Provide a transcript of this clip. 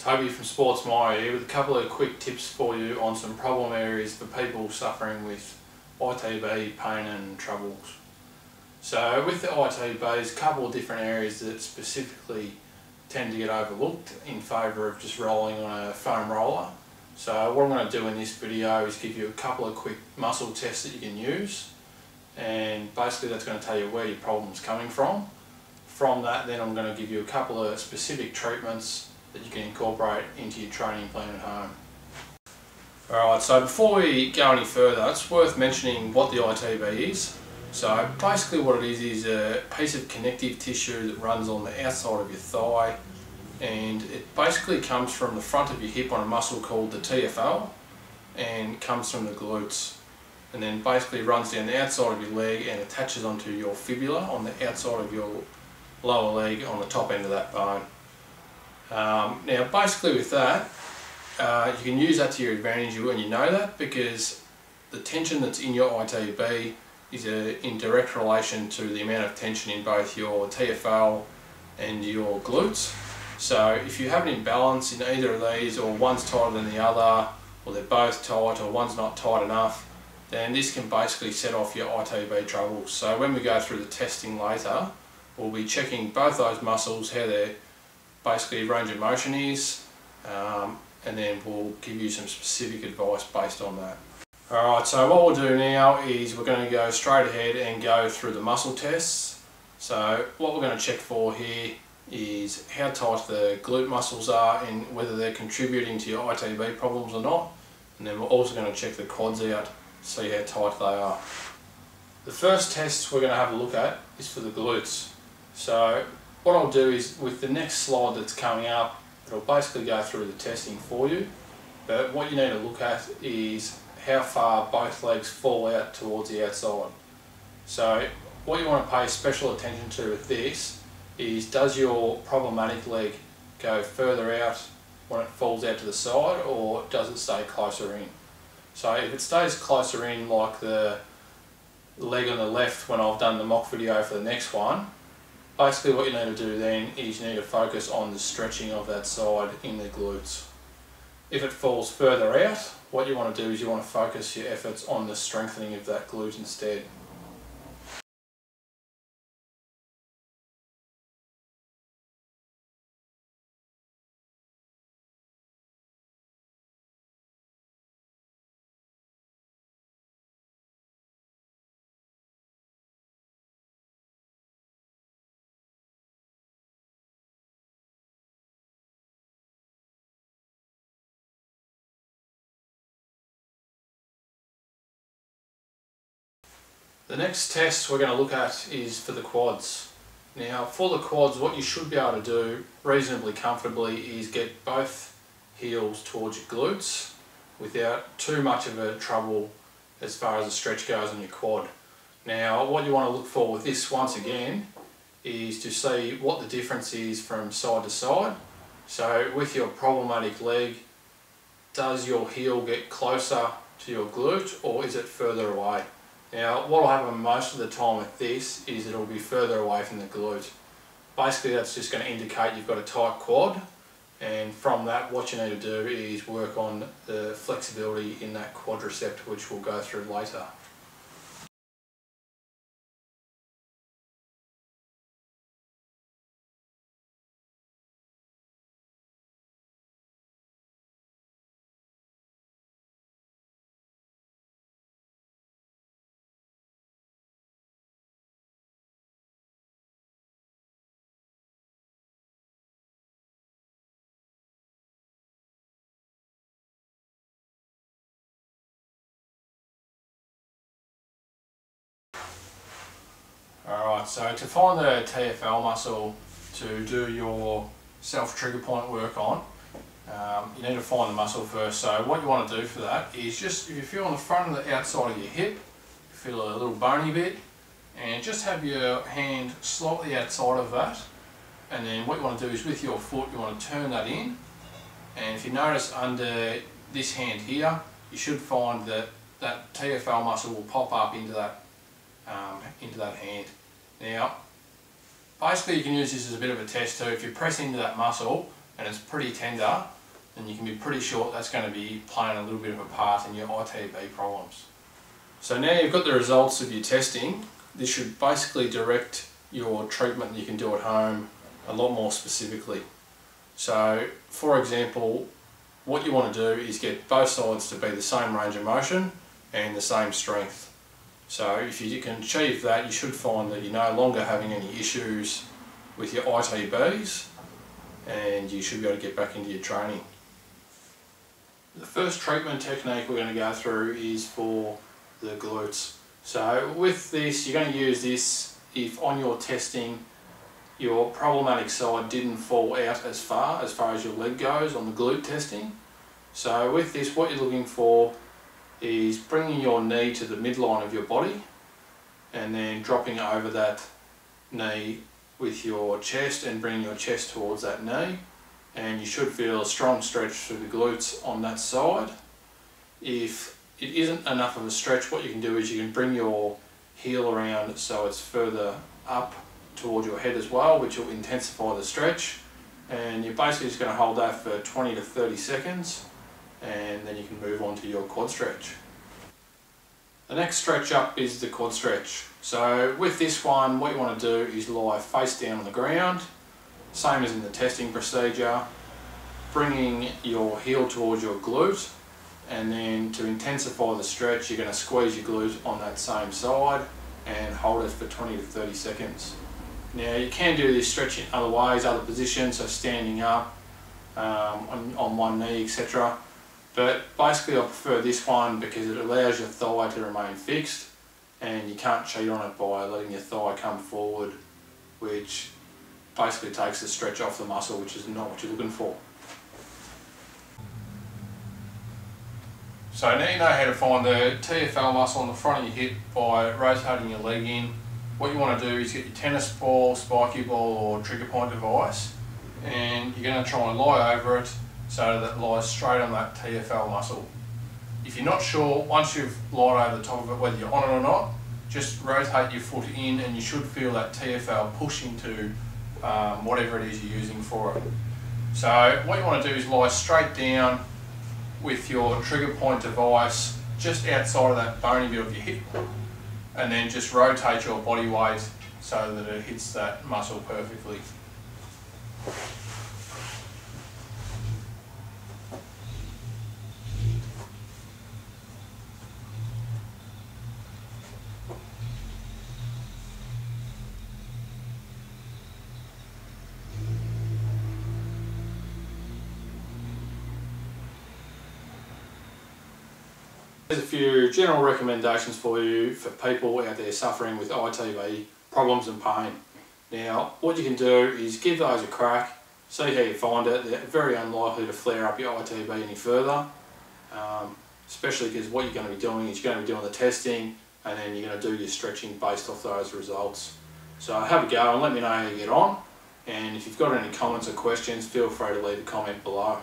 Toby from SportsMyo here with a couple of quick tips for you on some problem areas for people suffering with ITB, pain and troubles. So with the ITBs, a couple of different areas that specifically tend to get overlooked in favour of just rolling on a foam roller. So what I'm going to do in this video is give you a couple of quick muscle tests that you can use, and basically that's going to tell you where your problem's coming from. From that, then I'm going to give you a couple of specific treatments that you can incorporate into your training plan at home. Alright, so before we go any further, it's worth mentioning what the ITB is. So basically what it is a piece of connective tissue that runs on the outside of your thigh, and it basically comes from the front of your hip on a muscle called the TFL and comes from the glutes, and then basically runs down the outside of your leg and attaches onto your fibula on the outside of your lower leg on the top end of that bone. Now basically with that, you can use that to your advantage, and you know that because the tension that's in your ITB is in direct relation to the amount of tension in both your TFL and your glutes. So if you have an imbalance in either of these, or one's tighter than the other, or they're both tight, or one's not tight enough, then this can basically set off your ITB troubles. So when we go through the testing later, we'll be checking both those muscles, how their basically range of motion is, and then we'll give you some specific advice based on that. Alright, so what we'll do now is we're going to go straight ahead and go through the muscle tests. So what we're going to check for here is how tight the glute muscles are and whether they're contributing to your ITB problems or not. And then we're also going to check the quads out to see how tight they are. The first test we're going to have a look at is for the glutes. So what I'll do is, with the next slide that's coming up, it'll basically go through the testing for you. But what you need to look at is how far both legs fall out towards the outside. So what you want to pay special attention to with this is, does your problematic leg go further out when it falls out to the side, or does it stay closer in? So if it stays closer in, like the leg on the left when I've done the mock video for the next one, basically what you need to do then is you need to focus on the stretching of that side in the glutes. If it falls further out, what you want to do is you want to focus your efforts on the strengthening of that glute instead. The next test we're going to look at is for the quads. Now for the quads, what you should be able to do reasonably comfortably is get both heels towards your glutes without too much of a trouble as far as the stretch goes on your quad. Now what you want to look for with this, once again, is to see what the difference is from side to side. So with your problematic leg, does your heel get closer to your glute, or is it further away? Now what will happen most of the time with this is it'll be further away from the glute. Basically that's just going to indicate you've got a tight quad, and from that what you need to do is work on the flexibility in that quadricep, which we'll go through later. Alright, so to find the TFL muscle to do your self-trigger point work on, you need to find the muscle first. So what you want to do for that is, just if you feel on the front of the outside of your hip, you feel a little bony bit, and just have your hand slightly outside of that, and then what you want to do is with your foot you want to turn that in, and if you notice under this hand here, you should find that that TFL muscle will pop up into that hand. Now basically you can use this as a bit of a test too. If you press into that muscle, and it's pretty tender, then you can be pretty sure that's going to be playing a little bit of a part in your ITB problems. So now you've got the results of your testing, this should basically direct your treatment that you can do at home a lot more specifically. So for example, what you want to do is get both sides to be the same range of motion and the same strength. So if you can achieve that, you should find that you're no longer having any issues with your ITBs, and you should be able to get back into your training. The first treatment technique we're going to go through is for the glutes. So with this, you're going to use this if on your testing your problematic side didn't fall out as far as your leg goes on the glute testing. So with this, what you're looking for is bringing your knee to the midline of your body and then dropping over that knee with your chest and bringing your chest towards that knee, and you should feel a strong stretch through the glutes on that side. If it isn't enough of a stretch, what you can do is you can bring your heel around so it's further up towards your head as well, which will intensify the stretch, and you're basically just going to hold that for 20 to 30 seconds and then you can move on to your quad stretch. The next stretch up is the quad stretch. So with this one, what you want to do is lie face down on the ground, same as in the testing procedure, bringing your heel towards your glute, and then to intensify the stretch you're going to squeeze your glute on that same side and hold it for 20 to 30 seconds. Now you can do this stretch in other ways, other positions, so standing up, on one knee, etc. But basically I prefer this one because it allows your thigh to remain fixed and you can't cheat on it by letting your thigh come forward, which basically takes the stretch off the muscle, which is not what you're looking for. So now you know how to find the TFL muscle on the front of your hip by rotating your leg in. What you want to do is get your tennis ball, spiky ball or trigger point device, and you're going to try and lie over it so that it lies straight on that TFL muscle. If you're not sure, once you've lied over the top of it, whether you're on it or not, just rotate your foot in and you should feel that TFL push into whatever it is you're using for it. So what you want to do is lie straight down with your trigger point device just outside of that bony bit of your hip, and then just rotate your body weight so that it hits that muscle perfectly. There's a few general recommendations for you for people out there suffering with ITB problems and pain. Now, what you can do is give those a crack, see how you find it. They're very unlikely to flare up your ITB any further, especially because what you're going to be doing is you're going to be doing the testing and then you're going to do your stretching based off those results. So have a go and let me know how you get on, and if you've got any comments or questions, feel free to leave a comment below.